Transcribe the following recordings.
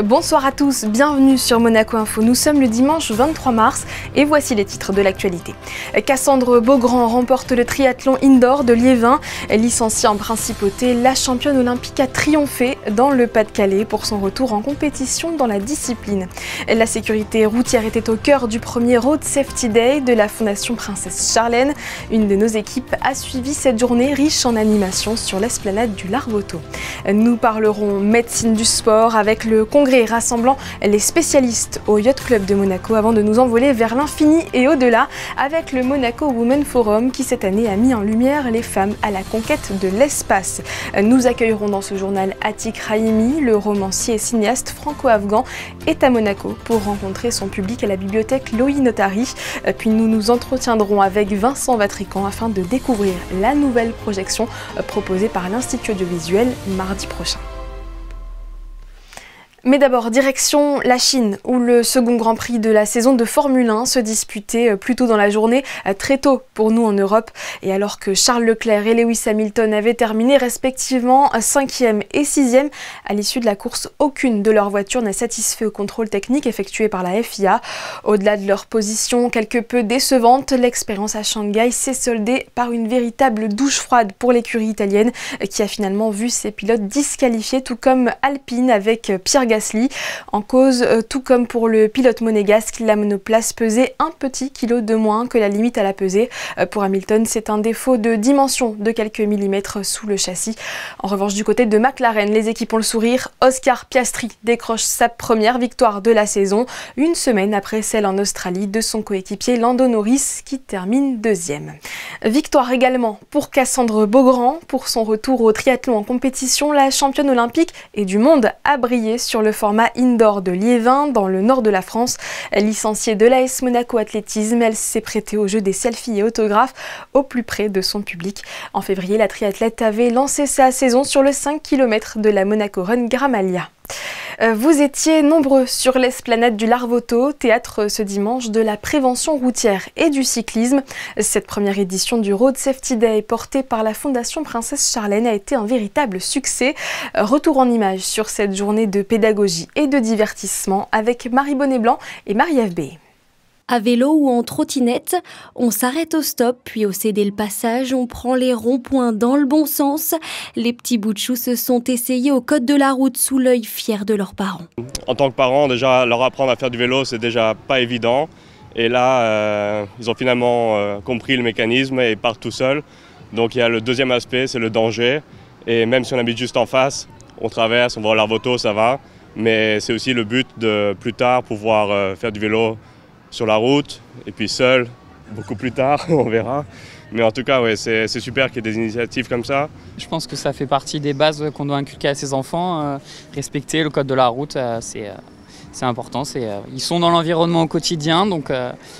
Bonsoir à tous, bienvenue sur Monaco Info. Nous sommes le dimanche 23 mars et voici les titres de l'actualité. Cassandre Beaugrand remporte le triathlon indoor de Liévin. Licenciée en principauté, la championne olympique a triomphé dans le Pas-de-Calais pour son retour en compétition dans la discipline. La sécurité routière était au cœur du premier Road Safety Day de la Fondation Princesse Charlène. Une de nos équipes a suivi cette journée riche en animations sur l'esplanade du Larvoto. Nous parlerons médecine du sport avec le congrès rassemblant les spécialistes au Yacht Club de Monaco avant de nous envoler vers l'infini et au-delà avec le Monaco Women Forum qui cette année a mis en lumière les femmes à la conquête de l'espace. Nous accueillerons dans ce journal Atik Rahimi, le romancier et cinéaste franco-afghan, est à Monaco pour rencontrer son public à la bibliothèque Loï Notary. Puis nous nous entretiendrons avec Vincent Vatrican afin de découvrir la nouvelle projection proposée par l'Institut audiovisuel mardi prochain. Mais d'abord, direction la Chine, où le second Grand Prix de la saison de Formule 1 se disputait plus tôt dans la journée, très tôt pour nous en Europe. Et alors que Charles Leclerc et Lewis Hamilton avaient terminé respectivement 5e et 6e, à l'issue de la course, aucune de leurs voitures n'a satisfait au contrôle technique effectué par la FIA. Au-delà de leur position quelque peu décevante, l'expérience à Shanghai s'est soldée par une véritable douche froide pour l'écurie italienne, qui a finalement vu ses pilotes disqualifiés, tout comme Alpine avec Pierre Gasly. En cause, tout comme pour le pilote monégasque, la monoplace pesait un petit kilo de moins que la limite à la pesée. Pour Hamilton, c'est un défaut de dimension de quelques millimètres sous le châssis. En revanche, du côté de McLaren, les équipes ont le sourire. Oscar Piastri décroche sa première victoire de la saison, une semaine après celle en Australie de son coéquipier Lando Norris qui termine 2e. Victoire également pour Cassandre Beaugrand. Pour son retour au triathlon en compétition, la championne olympique et du monde a brillé sur le format indoor de Liévin, dans le nord de la France. Licenciée de l'AS Monaco Athlétisme, elle s'est prêtée au jeu des selfies et autographes au plus près de son public. En février, la triathlète avait lancé sa saison sur le 5 km de la Monaco Run Gramalia. Vous étiez nombreux sur l'esplanade du Larvoto, théâtre ce dimanche de la prévention routière et du cyclisme. Cette première édition du Road Safety Day portée par la Fondation Princesse Charlène a été un véritable succès. Retour en images sur cette journée de pédagogie et de divertissement avec Marie Bonnet-Blanc et Marie-Ève B. À vélo ou en trottinette, on s'arrête au stop, puis au céder le passage, on prend les ronds-points dans le bon sens. Les petits bouts de chou se sont essayés au code de la route sous l'œil fier de leurs parents. En tant que parent, déjà, leur apprendre à faire du vélo, c'est déjà pas évident. Et là, ils ont finalement compris le mécanisme et partent tout seuls. Donc il y a le deuxième aspect, c'est le danger. Et même si on habite juste en face, on traverse, on va au Larvoto, ça va. Mais c'est aussi le but de plus tard pouvoir faire du vélo sur la route, et puis seul, beaucoup plus tard, on verra. Mais en tout cas, ouais, c'est super qu'il y ait des initiatives comme ça. Je pense que ça fait partie des bases qu'on doit inculquer à ses enfants. Respecter le code de la route, c'est important. Ils sont dans l'environnement au quotidien, donc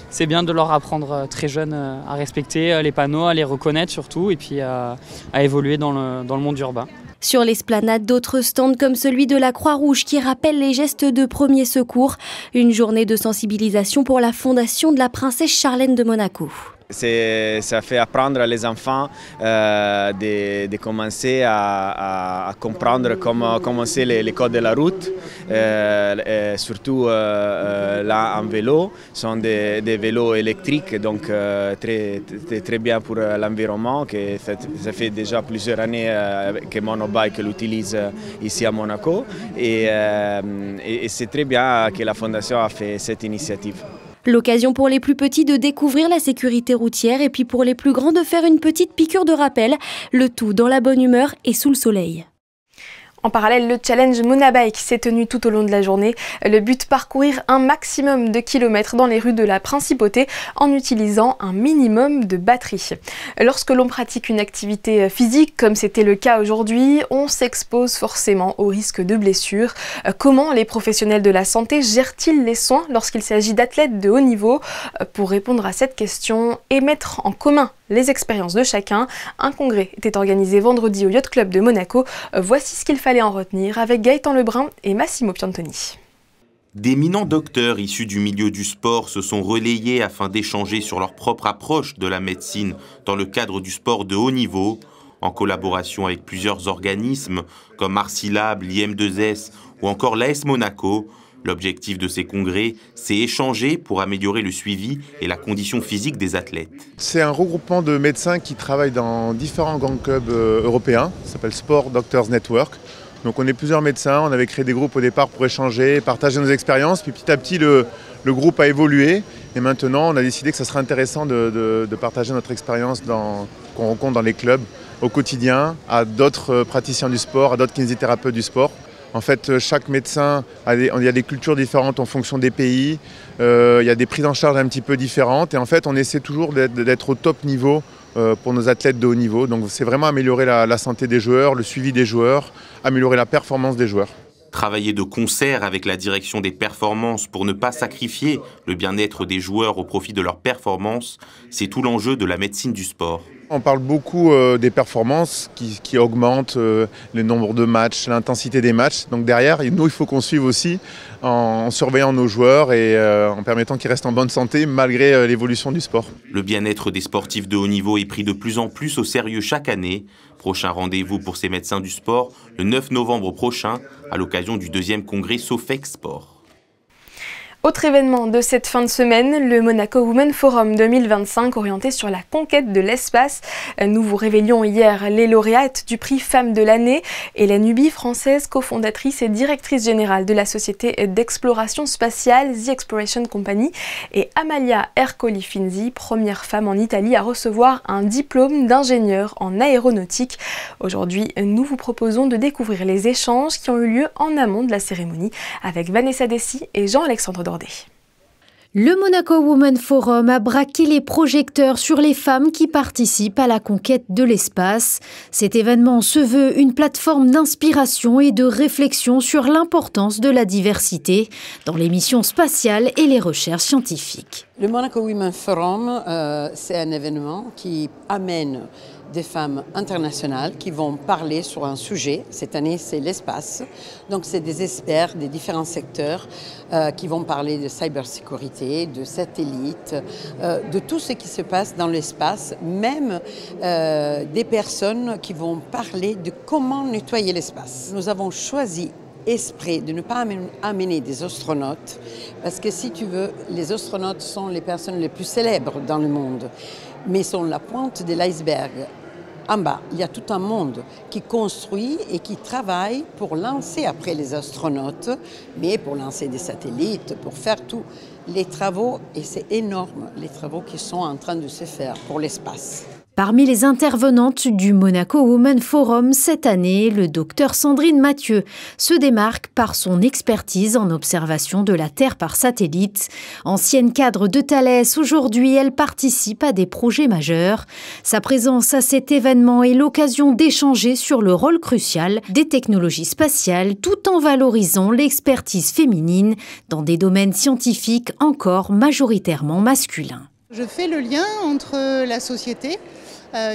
c'est bien de leur apprendre très jeunes à respecter les panneaux, à les reconnaître surtout, et puis à évoluer dans le monde urbain. Sur l'esplanade, d'autres stands comme celui de la Croix-Rouge qui rappelle les gestes de premier secours. Une journée de sensibilisation pour la Fondation de la Princesse Charlène de Monaco. Ça fait apprendre les enfants de commencer à comprendre comment c'est les codes de la route, surtout là en vélo, sont des vélos électriques, donc très bien pour l'environnement. Ça fait déjà plusieurs années que Monobike l'utilise ici à Monaco et c'est très bien que la Fondation a fait cette initiative. L'occasion pour les plus petits de découvrir la sécurité routière et puis pour les plus grands de faire une petite piqûre de rappel, le tout dans la bonne humeur et sous le soleil. En parallèle, le challenge Monabike s'est tenu tout au long de la journée. Le but, parcourir un maximum de kilomètres dans les rues de la Principauté en utilisant un minimum de batterie. Lorsque l'on pratique une activité physique, comme c'était le cas aujourd'hui, on s'expose forcément au risque de blessures. Comment les professionnels de la santé gèrent-ils les soins lorsqu'il s'agit d'athlètes de haut niveau? Pour répondre à cette question et mettre en commun les expériences de chacun, un congrès était organisé vendredi au Yacht Club de Monaco. Voici ce qu'il fallait en retenir avec Gaëtan Lebrun et Massimo Piantoni. D'éminents docteurs issus du milieu du sport se sont relayés afin d'échanger sur leur propre approche de la médecine dans le cadre du sport de haut niveau. en collaboration avec plusieurs organismes comme Arcilab, l'IM2S ou encore l'AS Monaco. L'objectif de ces congrès, c'est échanger pour améliorer le suivi et la condition physique des athlètes. C'est un regroupement de médecins qui travaillent dans différents grands clubs européens. Ça s'appelle Sport Doctors Network. Donc on est plusieurs médecins, on avait créé des groupes au départ pour échanger, partager nos expériences. Puis petit à petit, le groupe a évolué. Et maintenant, on a décidé que ça serait intéressant de partager notre expérience qu'on rencontre dans les clubs au quotidien, à d'autres praticiens du sport, à d'autres kinésithérapeutes du sport. En fait, chaque médecin, il y a des cultures différentes en fonction des pays, il y a des prises en charge un petit peu différentes. Et en fait, on essaie toujours d'être au top niveau pour nos athlètes de haut niveau. Donc c'est vraiment améliorer la santé des joueurs, le suivi des joueurs, améliorer la performance des joueurs. Travailler de concert avec la direction des performances pour ne pas sacrifier le bien-être des joueurs au profit de leur performance, c'est tout l'enjeu de la médecine du sport. On parle beaucoup des performances qui augmentent le nombre de matchs, l'intensité des matchs. Donc derrière, nous, il faut qu'on suive aussi en surveillant nos joueurs et en permettant qu'ils restent en bonne santé malgré l'évolution du sport. Le bien-être des sportifs de haut niveau est pris de plus en plus au sérieux chaque année. Prochain rendez-vous pour ces médecins du sport, le 9 novembre prochain, à l'occasion du 2e congrès Sofex Sport. Autre événement de cette fin de semaine, le Monaco Women Forum 2025 orienté sur la conquête de l'espace. Nous vous révélions hier les lauréates du prix Femmes de l'année. Hélène Huby, française, cofondatrice et directrice générale de la société d'exploration spatiale The Exploration Company, et Amalia Ercoli Finzi, première femme en Italie à recevoir un diplôme d'ingénieur en aéronautique. Aujourd'hui, nous vous proposons de découvrir les échanges qui ont eu lieu en amont de la cérémonie avec Vanessa Dessy et Jean-Alexandre Dordet. Le Monaco Women Forum a braqué les projecteurs sur les femmes qui participent à la conquête de l'espace. Cet événement se veut une plateforme d'inspiration et de réflexion sur l'importance de la diversité dans les missions spatiales et les recherches scientifiques. Le Monaco Women Forum, c'est un événement qui amène des femmes internationales qui vont parler sur un sujet. Cette année, c'est l'espace. Donc, c'est des experts des différents secteurs qui vont parler de cybersécurité, de satellites, de tout ce qui se passe dans l'espace, même des personnes qui vont parler de comment nettoyer l'espace. Nous avons choisi exprès de ne pas amener des astronautes, parce que si tu veux, les astronautes sont les personnes les plus célèbres dans le monde, mais sont la pointe de l'iceberg. En bas, il y a tout un monde qui construit et qui travaille pour lancer après les astronautes, mais pour lancer des satellites, pour faire tous les travaux, et c'est énorme, les travaux qui sont en train de se faire pour l'espace. Parmi les intervenantes du Monaco Women Forum cette année, le docteur Sandrine Mathieu se démarque par son expertise en observation de la Terre par satellite. Ancienne cadre de Thales, aujourd'hui elle participe à des projets majeurs. Sa présence à cet événement est l'occasion d'échanger sur le rôle crucial des technologies spatiales tout en valorisant l'expertise féminine dans des domaines scientifiques encore majoritairement masculins. Je fais le lien entre la société,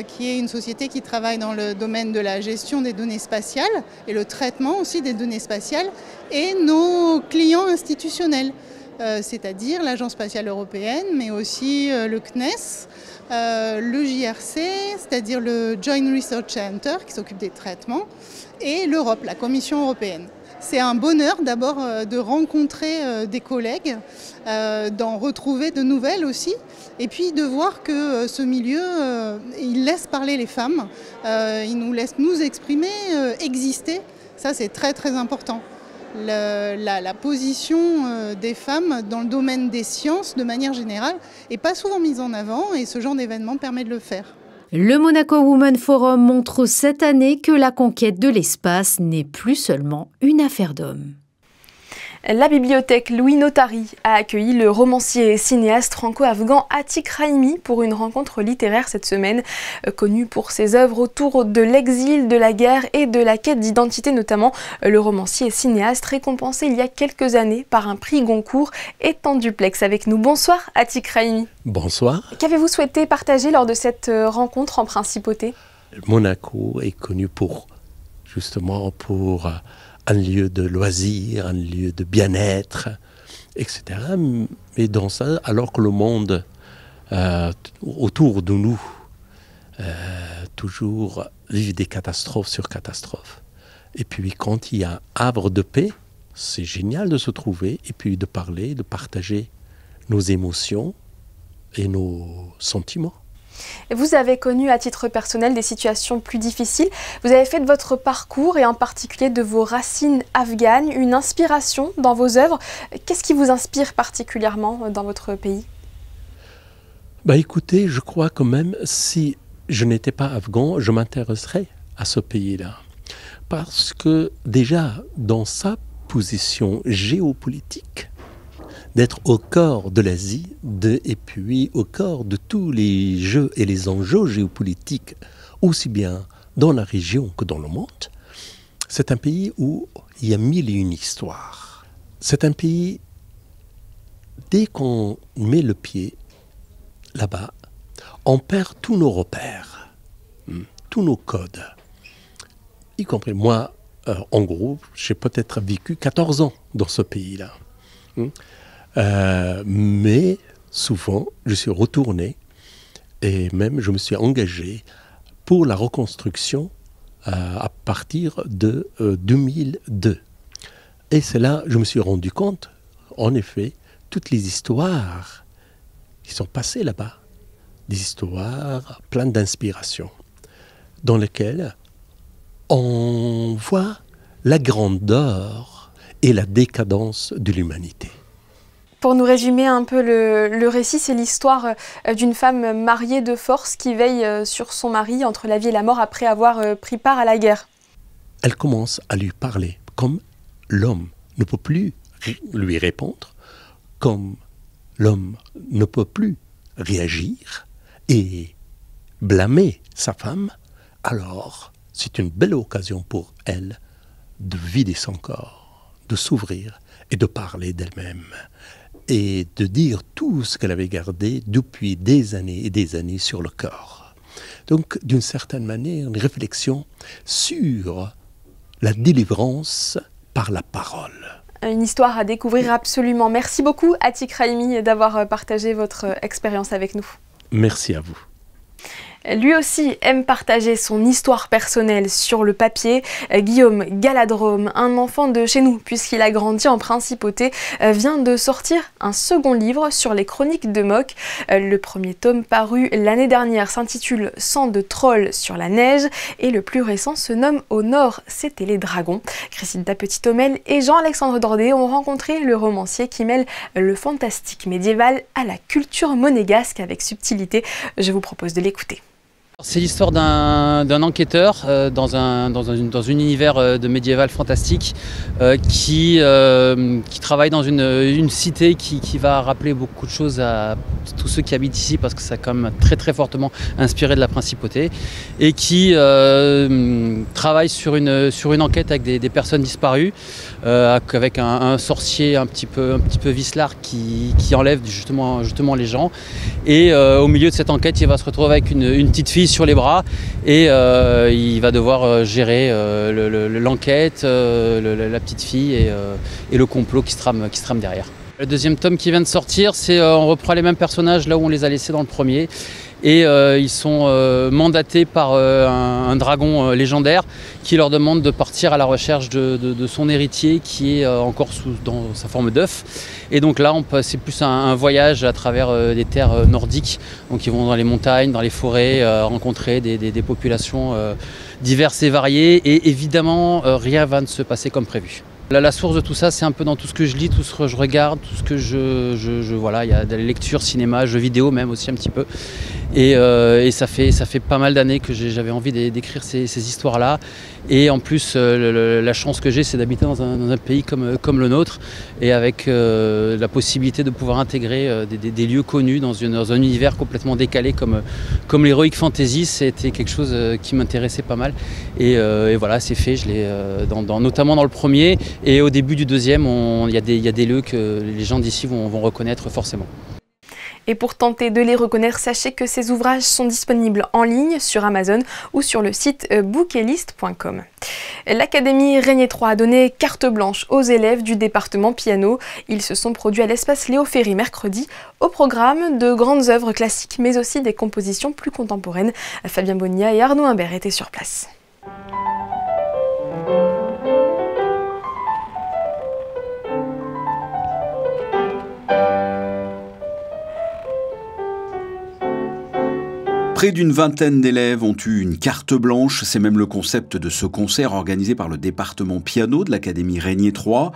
qui est une société qui travaille dans le domaine de la gestion des données spatiales et le traitement aussi des données spatiales, et nos clients institutionnels, c'est-à-dire l'Agence spatiale européenne, mais aussi le CNES, le JRC, c'est-à-dire le Joint Research Center qui s'occupe des traitements, et l'Europe, la Commission européenne. C'est un bonheur d'abord de rencontrer des collègues, d'en retrouver de nouvelles aussi, et puis de voir que ce milieu, il laisse parler les femmes, il nous laisse nous exprimer, exister. Ça, c'est très très important. La position des femmes dans le domaine des sciences, de manière générale, n'est pas souvent mise en avant, et ce genre d'événement permet de le faire. Le Monaco Women Forum montre cette année que la conquête de l'espace n'est plus seulement une affaire d'hommes. La bibliothèque Louis Notari a accueilli le romancier et cinéaste franco-afghan Atik Raimi pour une rencontre littéraire cette semaine. Connu pour ses œuvres autour de l'exil, de la guerre et de la quête d'identité notamment, le romancier et cinéaste récompensé il y a quelques années par un prix Goncourt est en duplex avec nous. Bonsoir Atik Raimi. Bonsoir. Qu'avez-vous souhaité partager lors de cette rencontre en principauté? Monaco est connu justement pour un lieu de loisirs, un lieu de bien-être, etc. Mais dans ça, alors que le monde autour de nous toujours vivre des catastrophes sur catastrophes. Et puis quand il y a un havre de paix, c'est génial de se trouver et puis de parler, de partager nos émotions et nos sentiments. Vous avez connu à titre personnel des situations plus difficiles. Vous avez fait de votre parcours et en particulier de vos racines afghanes une inspiration dans vos œuvres. Qu'est-ce qui vous inspire particulièrement dans votre pays? Écoutez, je crois quand même, si je n'étais pas afghan, je m'intéresserais à ce pays-là. Parce que déjà, dans sa position géopolitique, d'être au cœur de l'Asie et puis au cœur de tous les jeux et les enjeux géopolitiques, aussi bien dans la région que dans le monde, c'est un pays où il y a mille et une histoires. C'est un pays, dès qu'on met le pied là-bas, on perd tous nos repères, tous nos codes. Y compris moi, en gros, j'ai peut-être vécu 14 ans dans ce pays-là. Mais souvent, je suis retourné et même je me suis engagé pour la reconstruction à partir de 2002. Et c'est là que je me suis rendu compte, en effet, toutes les histoires qui sont passées là-bas, des histoires pleines d'inspiration, dans lesquelles on voit la grandeur et la décadence de l'humanité. Pour nous résumer un peu le récit, c'est l'histoire d'une femme mariée de force qui veille sur son mari entre la vie et la mort après avoir pris part à la guerre. Elle commence à lui parler comme l'homme ne peut plus lui répondre, comme l'homme ne peut plus réagir et blâmer sa femme, alors c'est une belle occasion pour elle de vider son corps, de s'ouvrir et de parler d'elle-même et de dire tout ce qu'elle avait gardé depuis des années et des années sur le corps. Donc, d'une certaine manière, une réflexion sur la délivrance par la parole. Une histoire à découvrir absolument. Merci beaucoup Atik Rahimi d'avoir partagé votre expérience avec nous. Merci à vous. Lui aussi aime partager son histoire personnelle sur le papier. Guillaume Galadrome, un enfant de chez nous puisqu'il a grandi en principauté, vient de sortir un second livre sur les chroniques de Mok. Le premier tome paru l'année dernière s'intitule Sang de troll sur la neige et le plus récent se nomme Au Nord, c'était les dragons. Christine Petit-Homel et Jean-Alexandre Dordet ont rencontré le romancier qui mêle le fantastique médiéval à la culture monégasque avec subtilité. Je vous propose de l'écouter. C'est l'histoire d'un enquêteur dans un univers de médiéval fantastique qui travaille dans une cité qui va rappeler beaucoup de choses à tous ceux qui habitent ici parce que ça a quand même très très fortement inspiré de la principauté et qui travaille sur une enquête avec des personnes disparues avec un sorcier un petit peu vicelard qui enlève justement les gens et au milieu de cette enquête il va se retrouver avec une petite fille sur les bras et il va devoir gérer l'enquête, la petite fille et le complot qui se trame derrière. Le deuxième tome qui vient de sortir, c'est on reprend les mêmes personnages là où on les a laissés dans le premier et ils sont mandatés par un dragon légendaire qui leur demande de partir à la recherche de son héritier qui est encore dans sa forme d'œuf. Et donc là, c'est plus un voyage à travers des terres nordiques. Donc ils vont dans les montagnes, dans les forêts, rencontrer des populations diverses et variées. Et évidemment, rien va ne se passer comme prévu. La source de tout ça, c'est un peu dans tout ce que je lis, tout ce que je regarde, tout ce que voilà, il y a de la lecture, cinéma, jeux vidéo même aussi un petit peu. Et ça fait pas mal d'années que j'avais envie d'écrire ces histoires-là. Et en plus, la chance que j'ai, c'est d'habiter dans un pays comme le nôtre et avec la possibilité de pouvoir intégrer des lieux connus dans un univers complètement décalé comme l'heroic fantasy. C'était quelque chose qui m'intéressait pas mal. Et voilà, c'est fait, je l'ai notamment dans le premier. Et au début du deuxième, il y a des lieux que les gens d'ici vont reconnaître forcément. Et pour tenter de les reconnaître, sachez que ces ouvrages sont disponibles en ligne sur Amazon ou sur le site bookelist.com. L'Académie Régnier 3 a donné carte blanche aux élèves du département piano. Ils se sont produits à l'espace Léo Ferry mercredi. Au programme, de grandes œuvres classiques, mais aussi des compositions plus contemporaines. Fabien Bonilla et Arnaud Imbert étaient sur place. Près d'une vingtaine d'élèves ont eu une carte blanche, c'est même le concept de ce concert organisé par le département piano de l'Académie Régnier 3.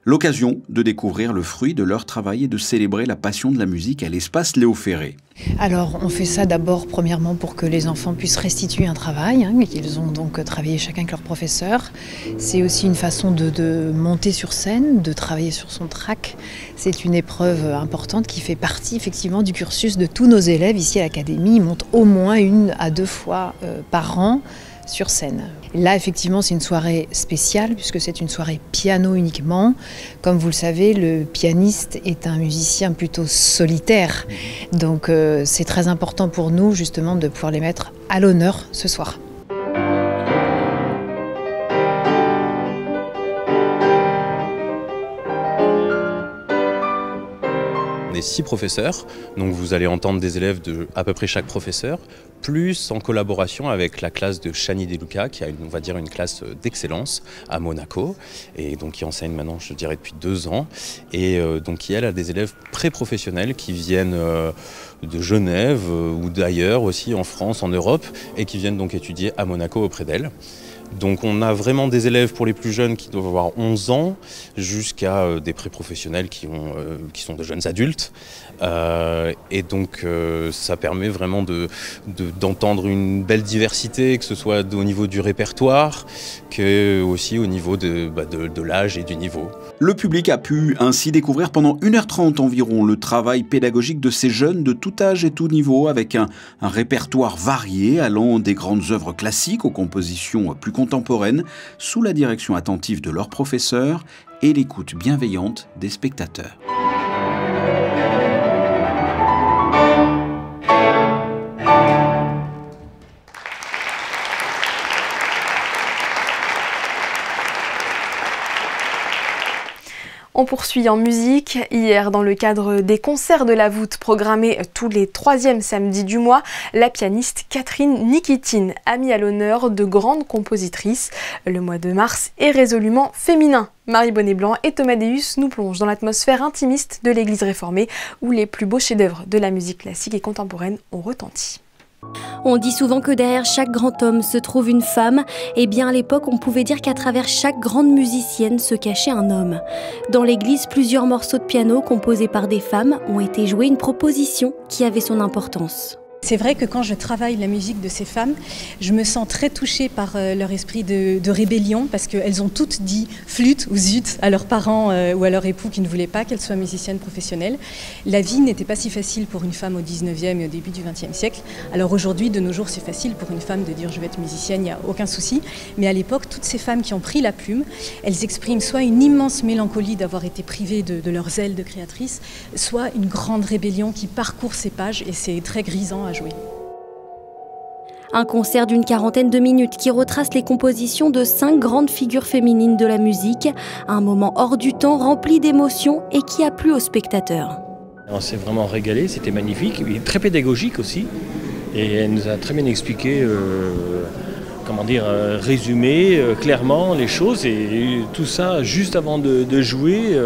L'occasion de découvrir le fruit de leur travail et de célébrer la passion de la musique à l'espace Léo Ferré. Alors on fait ça d'abord premièrement pour que les enfants puissent restituer un travail, qu'ils ont donc travaillé chacun avec leur professeur. C'est aussi une façon de monter sur scène, de travailler sur son track. C'est une épreuve importante qui fait partie effectivement du cursus de tous nos élèves ici à l'Académie. Ils montent au moins 1 à 2 fois par an sur scène. Là, effectivement, c'est une soirée spéciale puisque c'est une soirée piano uniquement. Comme vous le savez, le pianiste est un musicien plutôt solitaire. Donc, c'est très important pour nous, justement, de pouvoir les mettre à l'honneur ce soir. On est 6 professeurs, donc vous allez entendre des élèves de à peu près chaque professeur, plus en collaboration avec la classe de Chani Deluca, qui a on va dire une classe d'excellence à Monaco, et donc qui enseigne maintenant, je dirais, depuis 2 ans, et donc qui elle a des élèves pré-professionnels qui viennent de Genève ou d'ailleurs aussi en France, en Europe, et qui viennent donc étudier à Monaco auprès d'elle. Donc on a vraiment des élèves pour les plus jeunes qui doivent avoir 11 ans jusqu'à des pré-professionnels qui sont de jeunes adultes. Et donc ça permet vraiment d'entendre une belle diversité, que ce soit au niveau du répertoire, que aussi au niveau de l'âge et du niveau. Le public a pu ainsi découvrir pendant 1h30 environ le travail pédagogique de ces jeunes de tout âge et tout niveau, avec un répertoire varié allant des grandes œuvres classiques aux compositions plus contemporaines, sous la direction attentive de leurs professeurs et l'écoute bienveillante des spectateurs. On poursuit en musique. Hier, dans le cadre des concerts de la voûte programmés tous les 3e samedis du mois, la pianiste Catherine Nikitine a mis à l'honneur de grandes compositrices. Le mois de mars est résolument féminin. Marie Bonnet-Blanc et Thomas Deus nous plongent dans l'atmosphère intimiste de l'église réformée où les plus beaux chefs-d'œuvre de la musique classique et contemporaine ont retenti. On dit souvent que derrière chaque grand homme se trouve une femme. Eh bien, à l'époque, on pouvait dire qu'à travers chaque grande musicienne se cachait un homme. Dans l'église, plusieurs morceaux de piano composés par des femmes ont été joués, une proposition qui avait son importance. C'est vrai que quand je travaille la musique de ces femmes, je me sens très touchée par leur esprit de rébellion, parce qu'elles ont toutes dit flûte ou zut à leurs parents ou à leur époux qui ne voulaient pas qu'elles soient musiciennes professionnelles. La vie n'était pas si facile pour une femme au 19e et au début du 20e siècle. Alors aujourd'hui, de nos jours, c'est facile pour une femme de dire je vais être musicienne, il n'y a aucun souci. Mais à l'époque, toutes ces femmes qui ont pris la plume, elles expriment soit une immense mélancolie d'avoir été privées de leurs ailes de créatrices, soit une grande rébellion qui parcourt ces pages, et c'est très grisant à jouer. Un concert d'une 40aine de minutes qui retrace les compositions de 5 grandes figures féminines de la musique, un moment hors du temps rempli d'émotions et qui a plu aux spectateurs. On s'est vraiment régalé, c'était magnifique, très pédagogique aussi, et elle nous a très bien expliqué, résumer clairement les choses, et tout ça juste avant de jouer,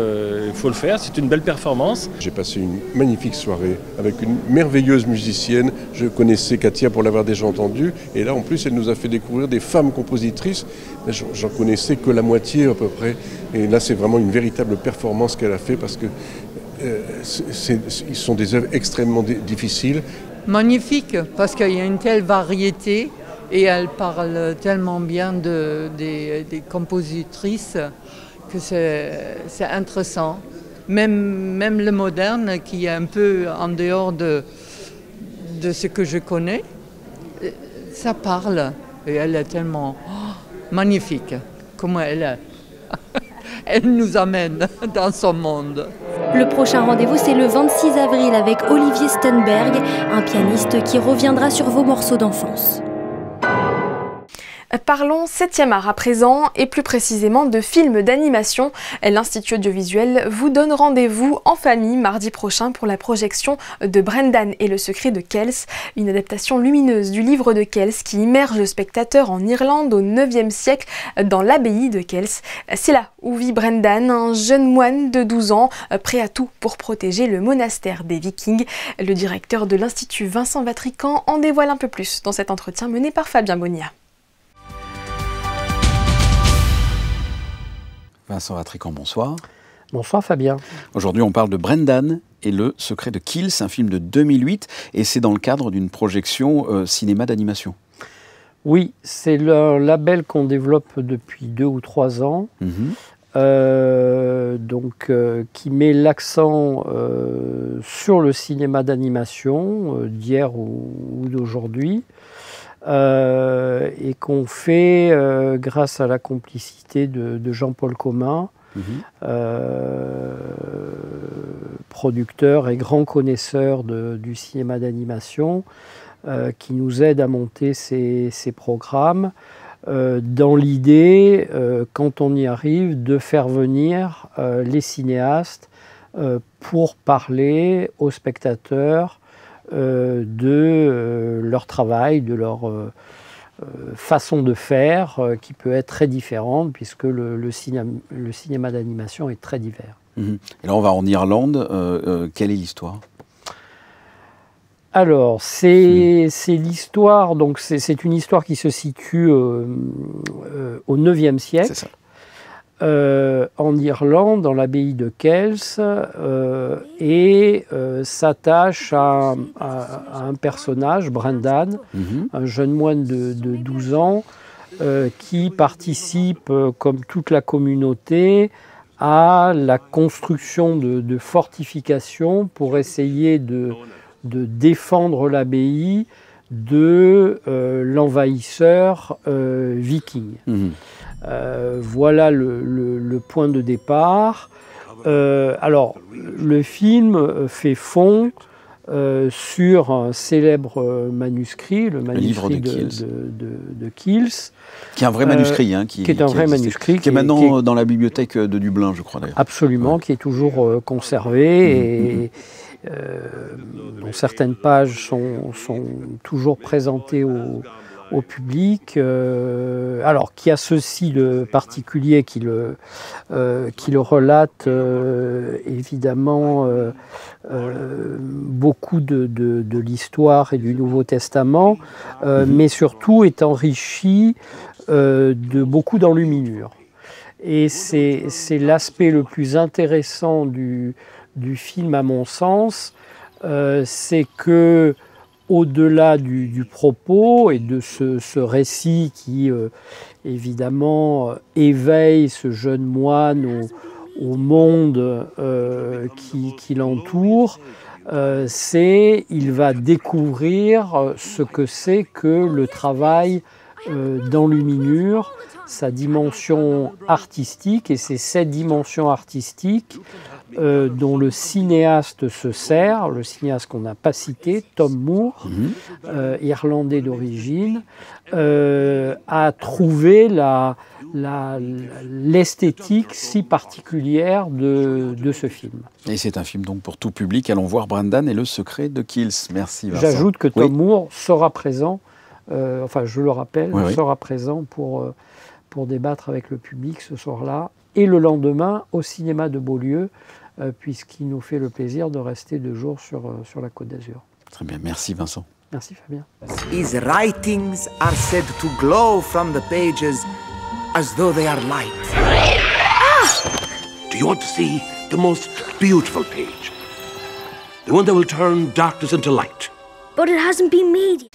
il faut le faire, c'est une belle performance. J'ai passé une magnifique soirée avec une merveilleuse musicienne. Je connaissais Katia pour l'avoir déjà entendue, et là en plus elle nous a fait découvrir des femmes compositrices. J'en connaissais que la moitié à peu près, et là c'est vraiment une véritable performance qu'elle a fait, parce que ils sont des œuvres extrêmement difficiles. Magnifique, parce qu'il y a une telle variété. Et elle parle tellement bien des compositrices que c'est intéressant. Même le moderne, qui est un peu en dehors de ce que je connais, ça parle. Et elle est tellement magnifique, comme elle est. Elle nous amène dans son monde. Le prochain rendez-vous, c'est le 26 avril avec Olivier Stenberg, un pianiste qui reviendra sur vos morceaux d'enfance. Parlons 7e art à présent, et plus précisément de films d'animation. L'Institut audiovisuel vous donne rendez-vous en famille mardi prochain pour la projection de Brendan et le secret de Kells, une adaptation lumineuse du livre de Kells qui immerge le spectateur en Irlande au 9e siècle dans l'abbaye de Kells. C'est là où vit Brendan, un jeune moine de 12 ans, prêt à tout pour protéger le monastère des Vikings. Le directeur de l'Institut, Vincent Vatrican, en dévoile un peu plus dans cet entretien mené par Fabien Bonilla. Vincent Vatrican, bonsoir. Bonsoir Fabien. Aujourd'hui, on parle de Brendan et le secret de Kells, un film de 2008, et c'est dans le cadre d'une projection cinéma d'animation. Oui, c'est le label qu'on développe depuis 2 ou 3 ans, qui met l'accent sur le cinéma d'animation d'hier ou d'aujourd'hui. Et qu'on fait grâce à la complicité de Jean-Paul Comin, producteur et grand connaisseur du cinéma d'animation, qui nous aide à monter ces programmes dans l'idée, quand on y arrive, de faire venir les cinéastes pour parler aux spectateurs de leur travail, de leur façon de faire, qui peut être très différente, puisque le cinéma d'animation est très divers. Et là, on va en Irlande. Quelle est l'histoire ? Alors, c'est l'histoire, donc c'est une histoire qui se situe au 9e siècle. C'est ça. En Irlande, dans l'abbaye de Kells, et s'attache à un personnage, Brendan, un jeune moine de 12 ans, qui participe, comme toute la communauté, à la construction de fortifications pour essayer de défendre l'abbaye de l'envahisseur viking. Voilà le point de départ. Alors, le film fait fond sur un célèbre manuscrit, le manuscrit de Kells. Qui est un vrai manuscrit. Qui est un vrai manuscrit. Qui est maintenant dans la bibliothèque de Dublin, je crois d'ailleurs. Absolument, qui est toujours conservé et dont certaines pages sont toujours présentées au public, alors qui a ceci de particulier qui le relate évidemment beaucoup de l'histoire et du Nouveau Testament, mais surtout est enrichi de beaucoup d'enluminures. Et c'est l'aspect le plus intéressant du film à mon sens, c'est que au-delà du propos et de ce récit qui, évidemment, éveille ce jeune moine au monde qui l'entoure, il va découvrir ce que c'est que le travail d'enluminure, sa dimension artistique, et c'est cette dimension artistique dont le cinéaste se sert, le cinéaste qu'on n'a pas cité, Tom Moore, irlandais d'origine, a trouvé l'esthétique si particulière de ce film. Et c'est un film donc pour tout public. Allons voir Brendan et le secret de Kells. Merci Vincent. J'ajoute que Tom Moore sera présent, enfin je le rappelle, sera présent pour débattre avec le public ce soir-là, et le lendemain au cinéma de Beaulieu, puisqu'il nous fait le plaisir de rester 2 jours sur la Côte d'Azur. Très bien, merci Vincent. Merci Fabien. His writings are said to glow from the pages as though they are light. Do you want to see the most beautiful page? The one that will turn darkness into light. But it hasn't been made.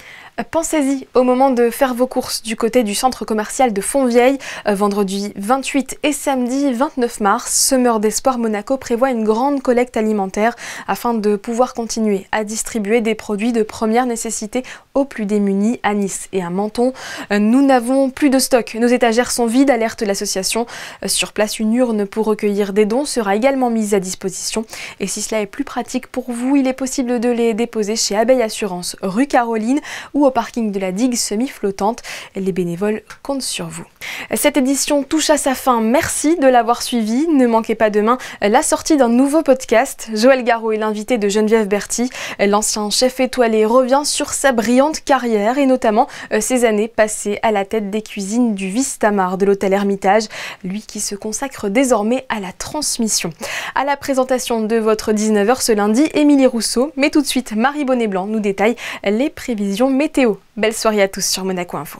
Pensez-y au moment de faire vos courses du côté du centre commercial de Fontvieille. Vendredi 28 et samedi 29 mars, Semeurs d'Espoir Monaco prévoit une grande collecte alimentaire afin de pouvoir continuer à distribuer des produits de première nécessité aux plus démunis à Nice et à Menton. Nous n'avons plus de stock, nos étagères sont vides, alerte l'association. Sur place, une urne pour recueillir des dons sera également mise à disposition. Et si cela est plus pratique pour vous, il est possible de les déposer chez Abeille Assurance, rue Caroline, ou au parking de la digue semi-flottante. Les bénévoles comptent sur vous. Cette édition touche à sa fin. Merci de l'avoir suivi. Ne manquez pas demain la sortie d'un nouveau podcast. Joël Garraud est l'invité de Geneviève Berthy. L'ancien chef étoilé revient sur sa brillante carrière et notamment ses années passées à la tête des cuisines du Vistamar de l'hôtel Hermitage, lui qui se consacre désormais à la transmission. À la présentation de votre 19h ce lundi, Émilie Rousseau, mais tout de suite Marie Bonnet-Blanc nous détaille les prévisions météo. Belle soirée à tous sur Monaco Info.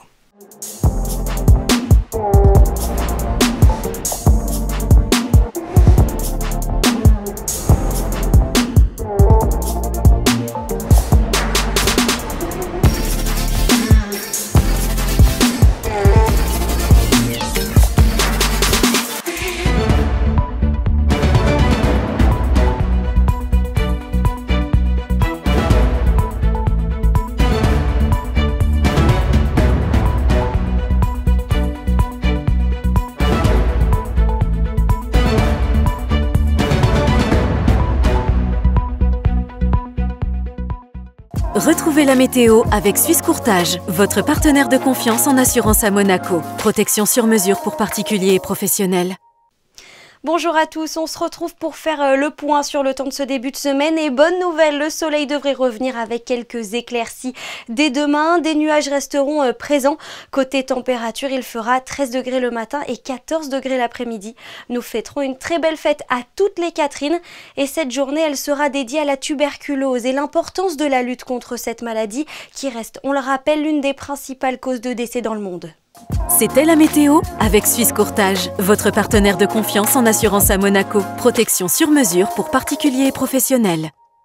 Retrouvez la météo avec Suisse Courtage, votre partenaire de confiance en assurance à Monaco. Protection sur mesure pour particuliers et professionnels. Bonjour à tous, on se retrouve pour faire le point sur le temps de ce début de semaine et bonne nouvelle, le soleil devrait revenir avec quelques éclaircies dès demain. Des nuages resteront présents. Côté température, il fera 13 degrés le matin et 14 degrés l'après-midi. Nous fêterons une très belle fête à toutes les Catherines et cette journée, elle sera dédiée à la tuberculose et l'importance de la lutte contre cette maladie qui reste, on le rappelle, l'une des principales causes de décès dans le monde. C'était la météo avec Suisse Courtage, votre partenaire de confiance en assurance à Monaco. Protection sur mesure pour particuliers et professionnels.